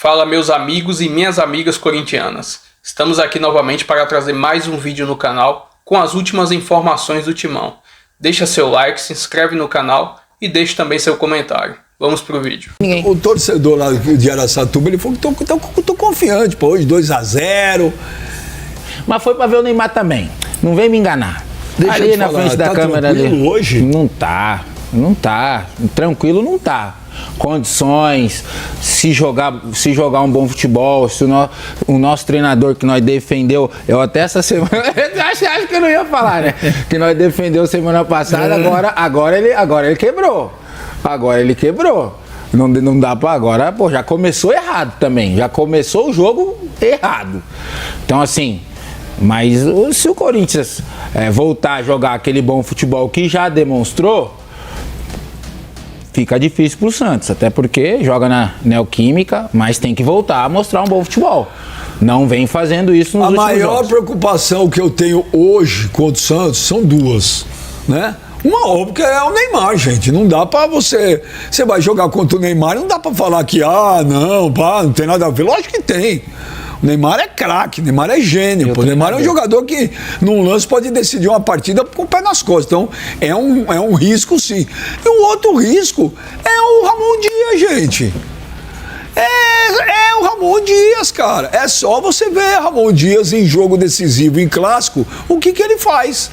Fala meus amigos e minhas amigas corintianas. Estamos aqui novamente para trazer mais um vídeo no canal com as últimas informações do Timão. Deixa seu like, se inscreve no canal e deixe também seu comentário. Vamos pro vídeo. O torcedor lá de Araçatuba, ele falou que tô confiante, pô, hoje 2-0. Mas foi pra ver o Neymar também. Não vem me enganar. Deixa ali na frente da câmera ali. Hoje? Não tá. Tranquilo não tá. Condições, se jogar um bom futebol, se o nosso treinador que nós defendeu, eu até essa semana, acho que eu não ia falar, né? Que nós defendeu semana passada, agora ele quebrou. Agora ele quebrou. Não dá pra agora, pô, já começou errado também. Já começou o jogo errado. Então, assim, mas se o Corinthians voltar a jogar aquele bom futebol que já demonstrou, fica difícil pro Santos, até porque joga na Neoquímica, mas tem que voltar a mostrar um bom futebol. Não vem fazendo isso nos últimos jogos. A maior preocupação que eu tenho hoje contra o Santos são duas, né? Uma óbvia que é o Neymar, gente. Não dá pra você vai jogar contra o Neymar, não dá pra falar que, não tem nada a ver. Lógico que tem. O Neymar é craque, o Neymar é gênio. O Neymar é um jogador que, num lance, pode decidir uma partida com o pé nas costas. Então, é um risco, sim. E o outro risco é o Ramon Dias, gente. É o Ramon Dias, cara. É só você ver Ramon Dias em jogo decisivo, em clássico, o que ele faz.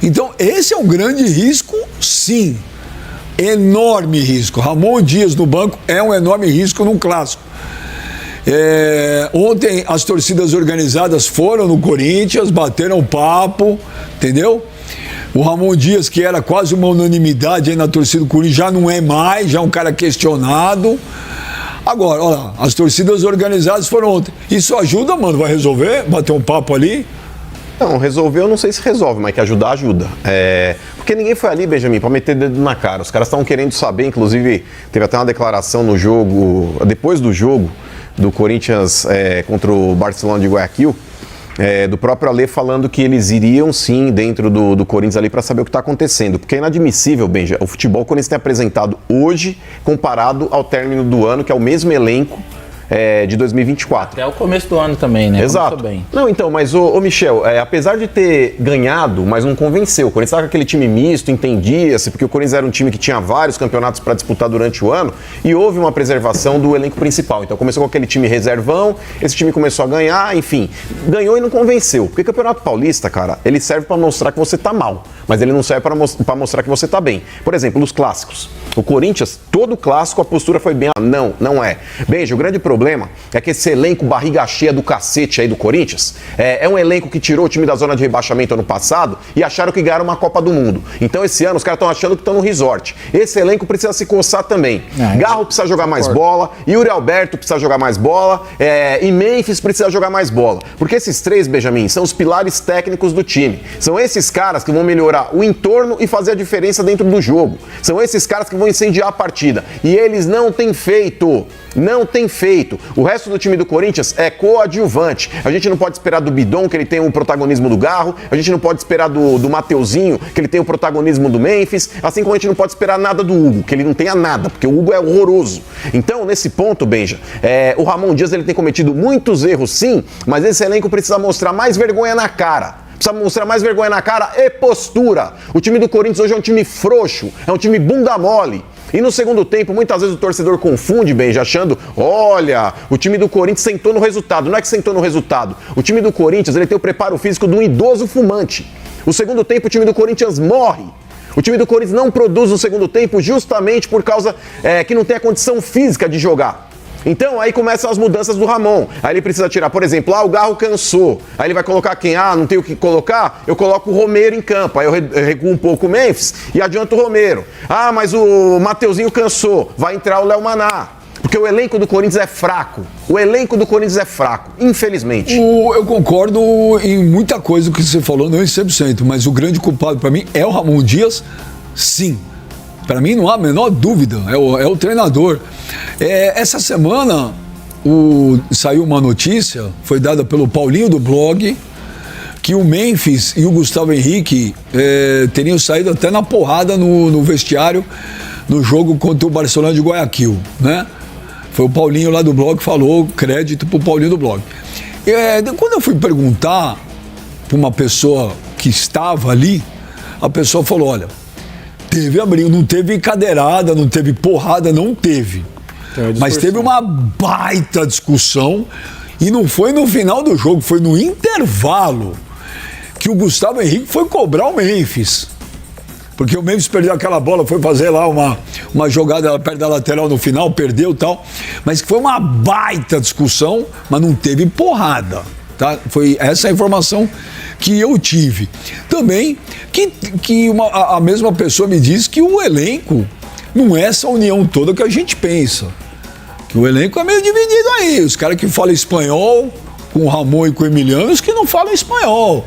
Então, esse é um grande risco, sim. Enorme risco. Ramon Dias no banco é um enorme risco num clássico. Ontem as torcidas organizadas foram no Corinthians, bateram papo, entendeu? O Ramon Dias, que era quase uma unanimidade aí na torcida do Corinthians, já não é mais, já é um cara questionado. Agora, olha lá, as torcidas organizadas foram ontem. Isso ajuda, mano? Vai resolver? Bater um papo ali? Não, resolver eu não sei se resolve, mas que ajudar, ajuda. Porque ninguém foi ali, Benjamin, pra meter dedo na cara. Os caras estavam querendo saber, inclusive, teve até uma declaração no jogo, depois do jogo, do Corinthians contra o Barcelona de Guayaquil, do próprio Alê falando que eles iriam sim dentro do Corinthians ali para saber o que está acontecendo, porque é inadmissível, Benja, o futebol que o Corinthians tem apresentado hoje comparado ao término do ano, que é o mesmo elenco de 2024. Até o começo do ano também, né? Exato. Bem. Não, então, mas ô Michel, apesar de ter ganhado, mas não convenceu. O Corinthians estava com aquele time misto, entendia-se, porque o Corinthians era um time que tinha vários campeonatos para disputar durante o ano e houve uma preservação do elenco principal. Então começou com aquele time reservão, esse time começou a ganhar, enfim, ganhou e não convenceu. Porque o Campeonato Paulista, cara, ele serve para mostrar que você tá mal, mas ele não serve para mostrar que você tá bem. Por exemplo, nos clássicos. O Corinthians, todo clássico, a postura foi bem. Não é. Benja, o grande problema é que esse elenco barriga cheia do cacete aí do Corinthians é um elenco que tirou o time da zona de rebaixamento ano passado e acharam que ganharam uma Copa do Mundo. Então esse ano os caras estão achando que estão no resort. Esse elenco precisa se coçar também. Garro precisa jogar mais bola, Yuri Alberto precisa jogar mais bola, e Memphis precisa jogar mais bola. Porque esses três, Benjamin, são os pilares técnicos do time. São esses caras que vão melhorar o entorno e fazer a diferença dentro do jogo. São esses caras que vão incendiar a partida. E eles não têm feito. Não tem feito. O resto do time do Corinthians é coadjuvante. A gente não pode esperar do Bidon, que ele tem o protagonismo do Garro. A gente não pode esperar do Mateuzinho, que ele tem o protagonismo do Memphis. Assim como a gente não pode esperar nada do Hugo, que ele não tenha nada, porque o Hugo é horroroso. Então, nesse ponto, Benja, o Ramon Dias ele tem cometido muitos erros, sim, mas esse elenco precisa mostrar mais vergonha na cara. Precisa mostrar mais vergonha na cara e postura. O time do Corinthians hoje é um time frouxo, é um time bunda mole. E no segundo tempo, muitas vezes o torcedor confunde, Benja, achando, olha, o time do Corinthians sentou no resultado. Não é que sentou no resultado. O time do Corinthians, ele tem o preparo físico de um idoso fumante. No segundo tempo, o time do Corinthians morre. O time do Corinthians não produz no segundo tempo justamente por causa que não tem a condição física de jogar. Então, aí começam as mudanças do Ramon. Aí ele precisa tirar, por exemplo, o Garro cansou. Aí ele vai colocar quem? Não tem o que colocar? Eu coloco o Romero em campo. Aí eu recuo um pouco o Memphis e adianto o Romero. Mas o Mateuzinho cansou. Vai entrar o Léo Maná. Porque o elenco do Corinthians é fraco. O elenco do Corinthians é fraco, infelizmente. Eu concordo em muita coisa que você falou, não em 100%, mas o grande culpado para mim é o Ramon Dias, sim. Para mim não há a menor dúvida, é o treinador. Essa semana saiu uma notícia, foi dada pelo Paulinho do blog, que o Memphis e o Gustavo Henrique teriam saído até na porrada no vestiário no jogo contra o Barcelona de Guayaquil, né? Foi o Paulinho lá do blog que falou, crédito pro Paulinho do blog. Quando eu fui perguntar para uma pessoa que estava ali, a pessoa falou, olha, teve abrigo, não teve cadeirada, não teve porrada, não teve. Mas teve uma baita discussão e não foi no final do jogo, foi no intervalo que o Gustavo Henrique foi cobrar o Memphis. Porque o Memphis perdeu aquela bola, foi fazer lá uma jogada perto da lateral no final, perdeu e tal. Mas foi uma baita discussão, mas não teve porrada. Tá? Foi essa a informação que eu tive. Também que a mesma pessoa me disse que o elenco não é essa união toda que a gente pensa. Que o elenco é meio dividido aí. Os caras que falam espanhol, com o Ramon e com o Emiliano, os que não falam espanhol.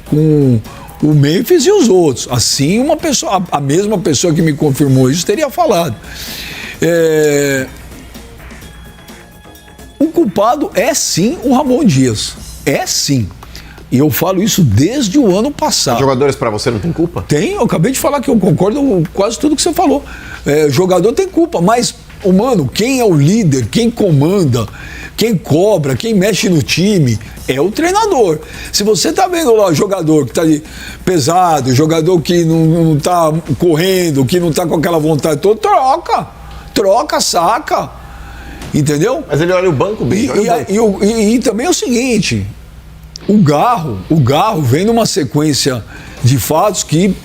Com o Memphis e os outros. Assim, uma pessoa, a mesma pessoa que me confirmou isso teria falado. O culpado é sim o Ramon Dias. É sim. E eu falo isso desde o ano passado. Os jogadores para você não tem culpa? Tem, eu acabei de falar que eu concordo com quase tudo que você falou. Jogador tem culpa, mas, mano, quem é o líder, quem comanda, quem cobra, quem mexe no time é o treinador. Se você tá vendo lá o jogador que tá ali pesado, jogador que não tá correndo, que não tá com aquela vontade toda, troca, saca. Entendeu? Mas ele olha o banco bem. E também é o seguinte, o Garro vem numa sequência de fatos que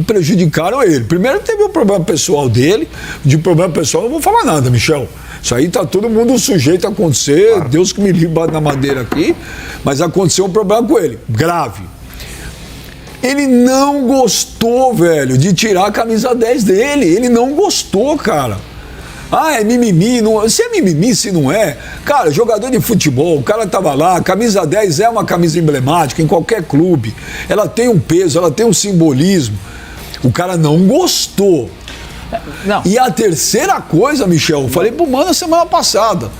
prejudicaram ele. Primeiro teve o problema pessoal dele, de problema pessoal eu não vou falar nada, Michel. Isso aí tá todo mundo sujeito a acontecer, claro. Deus que me livre, bate na madeira aqui, mas aconteceu um problema com ele, grave. Ele não gostou, velho, de tirar a camisa 10 dele, ele não gostou, cara. É mimimi, não, se é mimimi, se não é. Cara, jogador de futebol, o cara tava lá, a camisa 10 é uma camisa emblemática em qualquer clube. Ela tem um peso, ela tem um simbolismo. O cara não gostou. Não. E a terceira coisa, Michel, eu falei pro Mano semana passada.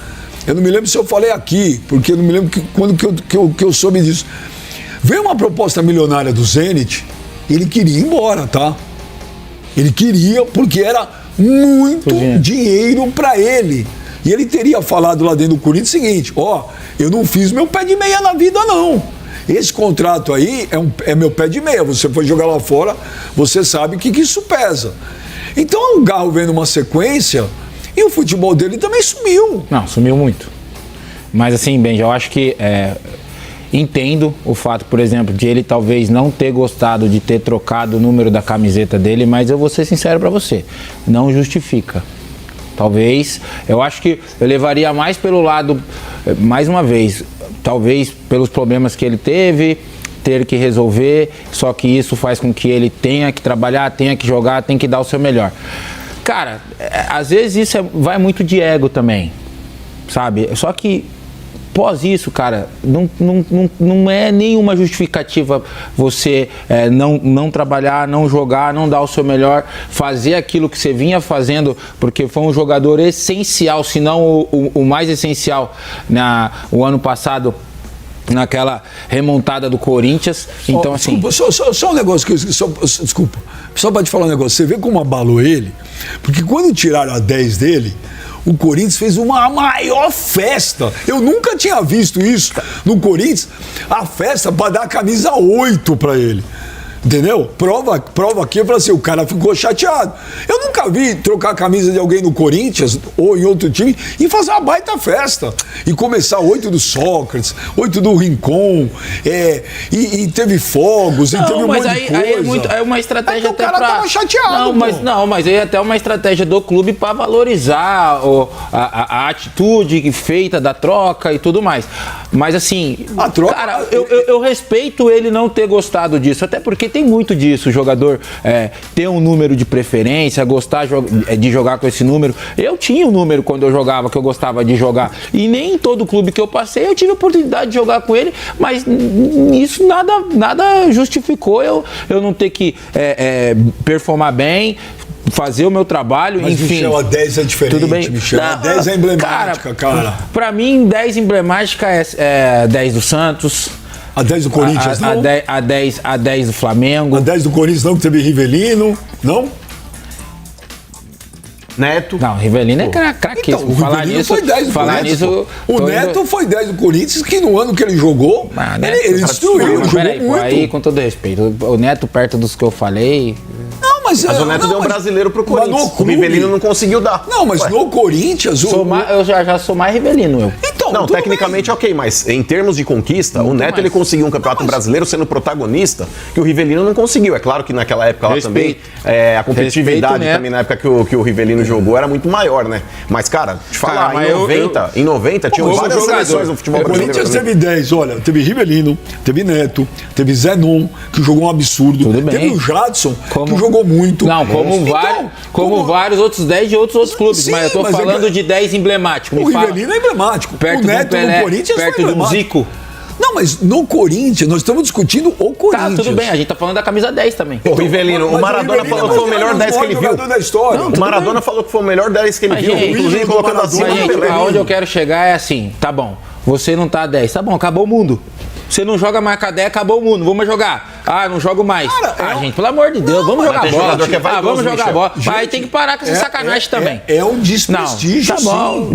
Eu não me lembro se eu falei aqui, porque eu não me lembro quando que eu soube disso. Veio uma proposta milionária do Zenit, ele queria ir embora, tá? Ele queria, porque era muito dinheiro para ele. E ele teria falado lá dentro do Corinthians o seguinte, eu não fiz meu pé de meia na vida, não. Esse contrato aí é meu pé de meia. Você foi jogar lá fora, você sabe que isso pesa. Então o Garro vem numa sequência e o futebol dele também sumiu. Não, sumiu muito. Mas assim, Benja, eu acho que entendo o fato, por exemplo, de ele talvez não ter gostado de ter trocado o número da camiseta dele, mas eu vou ser sincero pra você, não justifica. Talvez, eu acho que eu levaria mais pelo lado, mais uma vez, talvez pelos problemas que ele teve, ter que resolver, só que isso faz com que ele tenha que trabalhar, tenha que jogar, tenha que dar o seu melhor. Cara, às vezes isso vai muito de ego também, sabe? Só que após isso, cara, não é nenhuma justificativa você não trabalhar, não jogar, não dar o seu melhor, fazer aquilo que você vinha fazendo, porque foi um jogador essencial, se não o mais essencial o ano passado, naquela remontada do Corinthians. Então, assim... Desculpa, só um negócio que eu esqueci, desculpa, só pra te falar um negócio, você vê como abalou ele, porque quando tiraram a 10 dele, o Corinthians fez uma maior festa. Eu nunca tinha visto isso no Corinthians, a festa para dar a camisa 8 para ele. Entendeu? Prova aqui, eu falei assim, o cara ficou chateado. Eu nunca vi trocar a camisa de alguém no Corinthians ou em outro time e fazer uma baita festa. E começar 8 do Sócrates, 8 do Rincon, e teve fogos, e teve um monte de coisa. Aí é uma estratégia até o cara tava chateado. Mas aí é até uma estratégia do clube para valorizar a atitude feita da troca e tudo mais. Mas assim, a troca, cara, eu respeito ele não ter gostado disso, até porque tem muito disso, o jogador ter um número de preferência, gostar de jogar com esse número. Eu tinha um número quando eu jogava, que eu gostava de jogar, e nem em todo clube que eu passei eu tive a oportunidade de jogar com ele, mas isso nada justificou eu não ter que performar bem, fazer o meu trabalho, mas, enfim. Michel, a 10 é diferente, tudo bem? Michel, a 10 é emblemática, cara. Pra mim, 10 emblemática é 10 do Santos. A 10 do Corinthians, não? A 10 do Flamengo. A 10 do Corinthians, não, que teve Rivelino, não? Neto. Não, o Rivelino é craquíssimo. Então, o Rivelino foi 10 do Corinthians. O Neto foi 10 do Corinthians, que no ano que ele jogou, ele destruiu, ele jogou muito. Aí, com todo respeito, o Neto perto dos que eu falei... Não, mas o Neto deu um brasileiro pro Corinthians. O Rivelino não conseguiu dar. Não, mas no Corinthians... Eu já sou mais Rivelino, Então, não, tecnicamente ok, mas em termos de conquista, o Neto ele conseguiu um campeonato brasileiro sendo protagonista que o Rivelino não conseguiu. É claro que naquela época lá também a competitividade também na época que o Rivelino jogou era muito maior, né? Mas, cara, te falar, em 90 tinha várias seleções no futebol brasileiro. O Corinthians teve 10, olha, teve Rivelino, teve Neto, teve Zenon, que jogou um absurdo. Teve o Jadson, que jogou muito. Não, como vários outros 10 de outros clubes, sim, mas eu tô falando de 10 emblemáticos. O Rivelino é emblemático. Perto o Neto Pelé, no Corinthians perto do Zico. Não, mas no Corinthians, nós estamos discutindo o Corinthians. Tá, tudo bem, a gente tá falando da camisa 10 também. O Rivelino, o Maradona falou que foi o melhor 10 que ele viu. O Maradona falou que foi o melhor 10 que ele viu, inclusive colocando acima do Pelé. Aonde eu quero chegar é assim, tá bom, você não tá 10, tá bom, acabou o mundo. Você não joga mais com a 10, acabou o mundo, vamos jogar. Ah, não jogo mais. Cara, gente, pelo amor de Deus, vamos jogar bola. Vamos jogar bola. Aí tem que parar com essa sacanagem também. É um desprestígio, tá bom.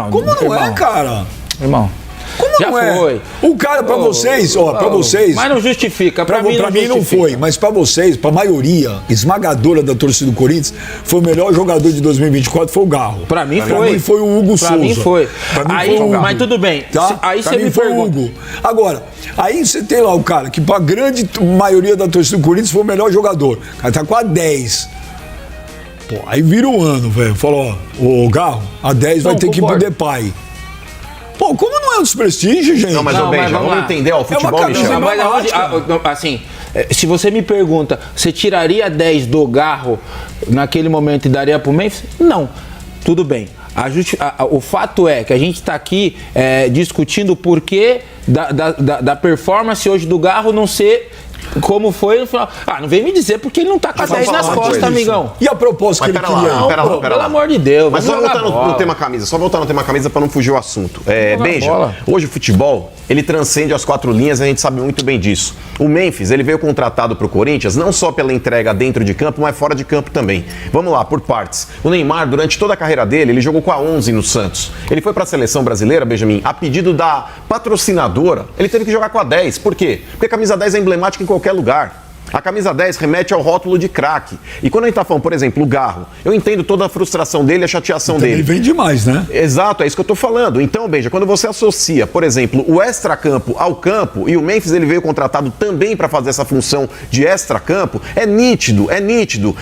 Como não é, cara? Irmão. Como já não foi? É? O cara, pra vocês, pra vocês... Mas não justifica, pra mim não foi, mas pra vocês, pra maioria esmagadora da torcida do Corinthians, foi o melhor jogador de 2024, foi o Garro. Pra mim foi. Pra mim foi o Hugo Souza. Pra mim foi. Aí, foi o Garro. Mas tudo bem. Tá? Aí pra você mim me foi pergunta. o Hugo. Agora, aí você tem lá o cara que pra grande maioria da torcida do Corinthians foi o melhor jogador. O cara tá com a 10. Pô, aí vira um ano, velho. Falou, ó, o Garro, a 10 vai ter que ir pro Depay. Pô, como não é um desprestígio, gente? Não, mas vamos entender, ó, o futebol, Michel. Mas assim, se você me pergunta, você tiraria 10 do Garro naquele momento e daria pro Memphis? Não. Tudo bem. O fato é que a gente está aqui discutindo o porquê da performance hoje do Garro não ser como foi no final. Não vem me dizer porque ele não tá com a 10 nas costas, amigão. E a proposta que ele queria? Pelo amor de Deus. Mas só voltar no tema camisa, para não fugir o assunto. Benja, hoje o futebol, ele transcende as 4 linhas, a gente sabe muito bem disso. O Memphis, ele veio contratado pro Corinthians, não só pela entrega dentro de campo, mas fora de campo também. Vamos lá, por partes. O Neymar, durante toda a carreira dele, ele jogou com a 11 no Santos. Ele foi pra seleção brasileira, Benjamin, a pedido da patrocinadora, ele teve que jogar com a 10. Por quê? Porque a camisa 10 é emblemática em qualquer lugar. A camisa 10 remete ao rótulo de craque. E quando a gente tá falando, por exemplo, o Garro, eu entendo toda a frustração dele, a chateação dele. Ele vem demais, né? Exato, é isso que eu tô falando. Então, Benja, quando você associa, por exemplo, o extracampo ao campo, e o Memphis ele veio contratado também para fazer essa função de extracampo, é nítido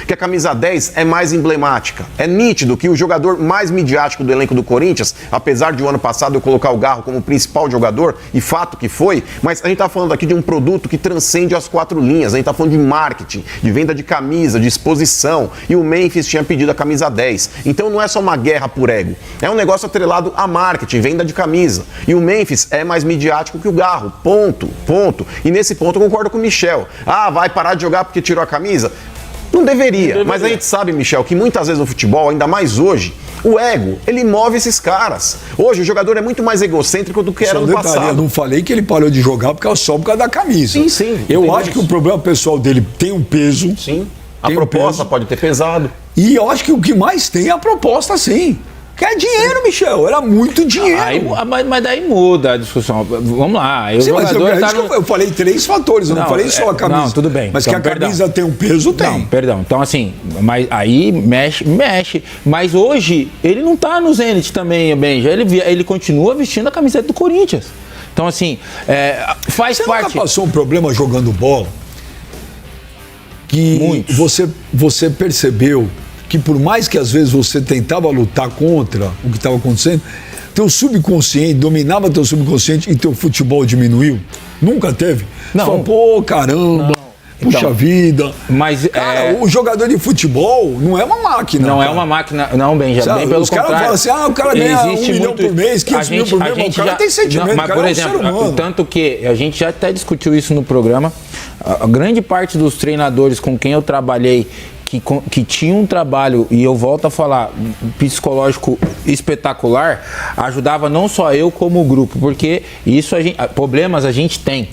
que a camisa 10 é mais emblemática. É nítido que o jogador mais midiático do elenco do Corinthians, apesar de o ano passado eu colocar o Garro como principal jogador, e fato que foi, mas a gente tá falando aqui de um produto que transcende as 4 linhas. A gente tá falando de marketing, de venda de camisa, de exposição, e o Memphis tinha pedido a camisa 10. Então não é só uma guerra por ego, é um negócio atrelado a marketing, venda de camisa. E o Memphis é mais midiático que o Garro, ponto. E nesse ponto eu concordo com o Michel. Vai parar de jogar porque tirou a camisa? Não deveria, mas a gente sabe, Michel, que muitas vezes no futebol, ainda mais hoje, o ego, ele move esses caras. Hoje o jogador é muito mais egocêntrico do que era no passado. Eu não falei que ele parou de jogar só por causa da camisa. Sim. Eu acho que o problema pessoal dele tem um peso. Sim. A proposta pode ter pesado. E eu acho que o que mais tem é a proposta, sim. Que é dinheiro, Michel. Era muito dinheiro. Mas daí muda a discussão. Vamos lá. Sim, mas eu falei 3 fatores, eu não falei só a camisa. Não, tudo bem. Mas então, que a camisa tem um peso, tem. Não, perdão. Então, assim, mas aí mexe. Mas hoje, ele não tá no Zenit também, Benja. Ele continua vestindo a camiseta do Corinthians. Então, assim, faz parte... Você nunca passou um problema jogando bola? Que você percebeu que por mais que às vezes você tentava lutar contra o que estava acontecendo, teu subconsciente, dominava teu subconsciente e teu futebol diminuiu? Nunca teve? Não. Você falou, pô, caramba, puxa então, vida. Mas cara, o jogador de futebol não é uma máquina. Não cara. É uma máquina, não, Benja, bem pelo os caras falam assim, o cara ganha 1 milhão por mês, 500 mil por mês, o cara tem sentimento, mas, por exemplo, tanto que a gente já até discutiu isso no programa, a grande parte dos treinadores com quem eu trabalhei que tinha um trabalho, e eu volto a falar, psicológico espetacular, ajudava não só eu como o grupo, porque isso problemas a gente tem.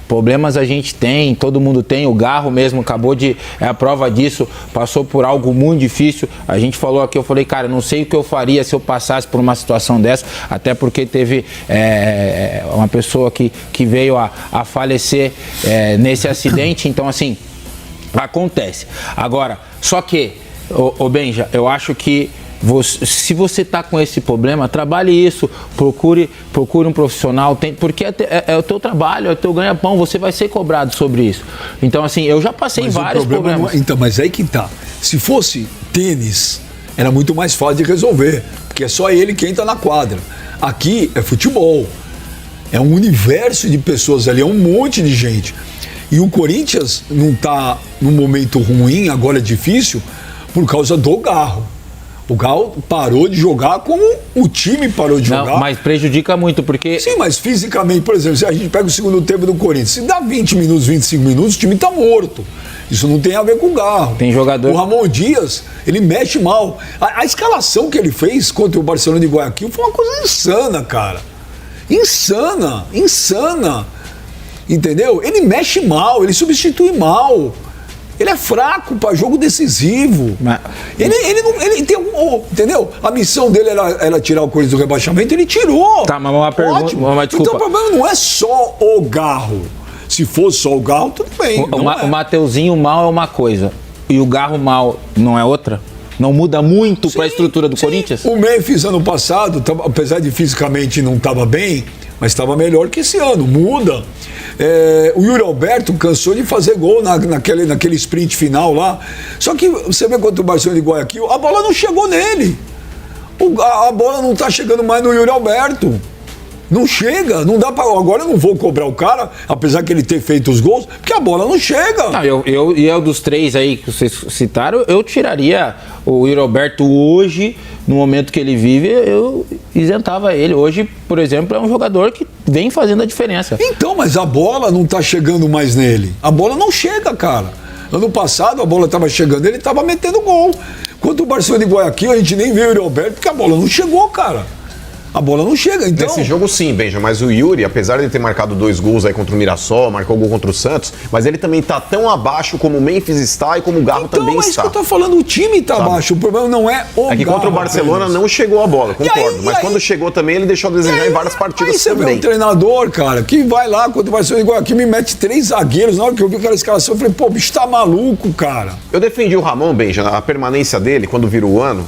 Problemas a gente tem, todo mundo tem. O Garro mesmo acabou de... É a prova disso, passou por algo muito difícil. A gente falou aqui, eu falei, cara, não sei o que eu faria se eu passasse por uma situação dessa, até porque teve uma pessoa que veio a falecer nesse acidente. Então, assim, acontece. Agora, só que, ô Benja, eu acho que se você está com esse problema, trabalhe isso, procure um profissional, porque é o teu trabalho, é o teu ganha-pão, você vai ser cobrado sobre isso. Então, assim, eu já passei vários problemas. Então, mas aí que tá. Se fosse tênis, era muito mais fácil de resolver, porque é só ele quem está na quadra. Aqui é futebol, é um universo de pessoas ali, é um monte de gente. E o Corinthians não está num momento ruim, agora é difícil, por causa do Garro. O Garro parou de jogar como o time parou de jogar. Mas prejudica muito, porque... Sim, mas fisicamente, por exemplo, se a gente pega o segundo tempo do Corinthians, se dá 20 minutos, 25 minutos, o time tá morto. Isso não tem a ver com o Garro. Tem jogador... O Ramon Dias, ele mexe mal. A escalação que ele fez contra o Barcelona de Guayaquil foi uma coisa insana, cara. Insana. Entendeu? Ele mexe mal, ele substitui mal. Ele é fraco para jogo decisivo. Mas... Ele tem entendeu? A missão dele era tirar o Corinthians do rebaixamento, ele tirou. Tá, mas uma pergunta, desculpa. Então o problema não é só o Garro. Se fosse só o Garro, tudo bem. O Mateuzinho mal é uma coisa, e o Garro mal não é outra? Não muda muito para a estrutura do Corinthians? O Memphis ano passado, apesar de fisicamente não estava bem, mas estava melhor que esse ano. Muda. O Yuri Alberto cansou de fazer gol naquele sprint final lá. Só que você vê contra o Barcelona de Guayaquil, a bola não chegou nele. A bola não está chegando mais no Yuri Alberto. Não chega, não dá para. Agora eu não vou cobrar o cara, apesar que ele ter feito os gols, porque a bola não chega. Não, eu dos três aí que vocês citaram, eu tiraria o Yuri Alberto hoje, no momento que ele vive, eu isentava ele. Hoje, por exemplo, é um jogador que vem fazendo a diferença. Então, mas a bola não tá chegando mais nele. A bola não chega, cara. Ano passado a bola estava chegando, ele estava metendo gol. Quanto o Barcelona de Guayaquil, a gente nem viu o Yuri Alberto, porque a bola não chegou, cara. A bola não chega, então... Nesse jogo sim, Benja, mas o Yuri, apesar de ter marcado 2 gols aí contra o Mirassol, marcou gol contra o Santos, mas ele também tá tão abaixo como o Memphis está e como o Garro também está. Então, é isso que eu tô falando, o time tá abaixo, o problema não é o Garro. É que contra o Barcelona não chegou a bola, concordo, mas quando chegou também ele deixou a desejar em várias partidas aí você também. Vê um treinador, cara, que vai lá contra o Barcelona igual aqui, me mete 3 zagueiros, na hora que eu vi aquela escalação, eu falei, pô, o bicho tá maluco, cara. Eu defendi o Ramon, Benja, a permanência dele quando virou o ano.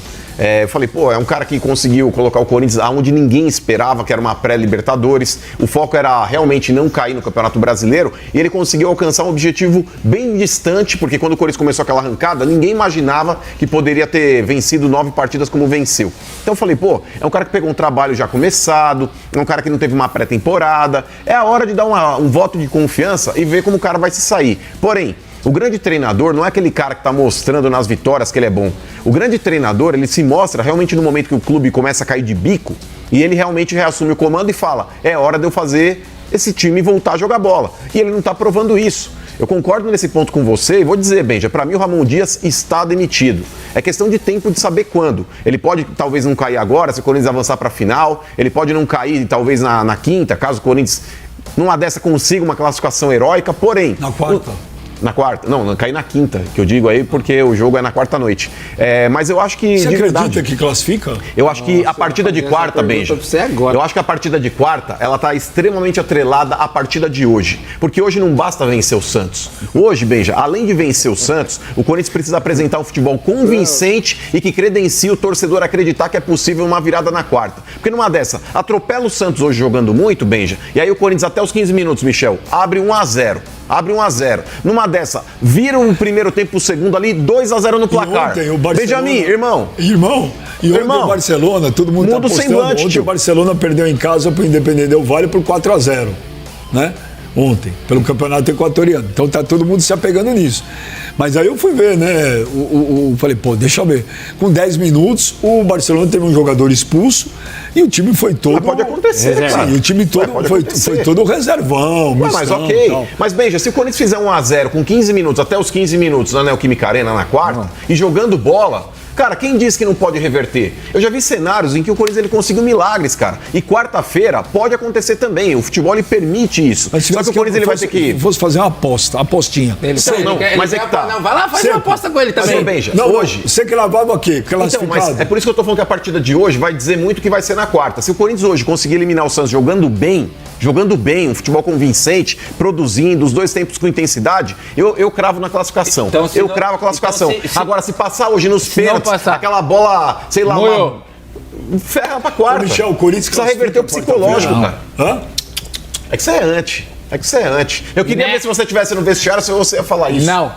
Eu falei, pô, é um cara que conseguiu colocar o Corinthians aonde ninguém esperava, que era uma pré-Libertadores. O foco era realmente não cair no Campeonato Brasileiro e ele conseguiu alcançar um objetivo bem distante, porque quando o Corinthians começou aquela arrancada, ninguém imaginava que poderia ter vencido 9 partidas como venceu. Então eu falei, pô, é um cara que pegou um trabalho já começado, é um cara que não teve uma pré-temporada, é a hora de dar um voto de confiança e ver como o cara vai se sair. Porém, o grande treinador não é aquele cara que está mostrando nas vitórias que ele é bom. O grande treinador, ele se mostra realmente no momento que o clube começa a cair de bico e ele realmente reassume o comando e fala, é hora de eu fazer esse time voltar a jogar bola. E ele não está provando isso. Eu concordo nesse ponto com você e vou dizer, Benja, para mim o Ramon Dias está demitido. É questão de tempo de saber quando. Ele pode talvez não cair agora, se o Corinthians avançar para a final, ele pode não cair talvez na quinta, caso o Corinthians numa dessa consiga uma classificação heróica, porém... Na quarta. Na quarta? Não, cair na quinta, que eu digo aí, porque o jogo é na quarta noite. Mas eu acho que... Você acredita que classifica? Eu acho que a partida de quarta, Benja, eu acho que a partida de quarta, ela tá extremamente atrelada à partida de hoje. Porque hoje não basta vencer o Santos. Hoje, Benja, além de vencer o Santos, o Corinthians precisa apresentar um futebol convincente e que credencie o torcedor a acreditar que é possível uma virada na quarta. Porque numa dessa, atropela o Santos hoje jogando muito, Benja, e aí o Corinthians até os 15 minutos, Michel, abre 1-0. Abre 1-0. Numa dessa, vira o primeiro tempo, o segundo ali, 2-0 no placar. E ontem, o Barcelona... Benjamin, irmão. E ontem o Barcelona, todo mundo muda tá apostando. Semblante, ontem o Barcelona perdeu em casa pro Independente Del Valle por 4-0, né? Ontem, pelo Campeonato Equatoriano. Então tá todo mundo se apegando nisso. Mas aí eu fui ver, né? Falei, pô, deixa eu ver. Com 10 minutos, o Barcelona teve um jogador expulso e o time foi todo... Mas pode acontecer, cara. Sim, o time todo foi todo reservão. Mas ok. Mas, Benja, se o Corinthians fizer 1-0 com 15 minutos, até os 15 minutos na Neoquímica Arena na quarta, e jogando bola... Cara, quem disse que não pode reverter? Eu já vi cenários em que o Corinthians ele conseguiu milagres, cara. E quarta-feira pode acontecer também. O futebol ele permite isso. Mas se Só que o Corinthians ele vai ter que... fosse fazer uma apostinha. Mas é que tá. Não, vai lá, faz uma aposta com ele também. Benja, Não, hoje... você que lavava o quê? Classificado? Então, mas é por isso que eu tô falando que a partida de hoje vai dizer muito o que vai ser na quarta. Se o Corinthians hoje conseguir eliminar o Santos jogando bem, um futebol convincente, produzindo, os dois tempos com intensidade, eu cravo na classificação. Então, eu cravo a classificação. Então, agora, se passar hoje nos pênaltis, aquela bola, sei lá, ferra pra quarta. Ô, Michel, o Corinthians precisa reverter o psicológico, cara. Hã? É que isso é antes. Eu queria ver se você estivesse no vestiário, se você ia falar isso. Não.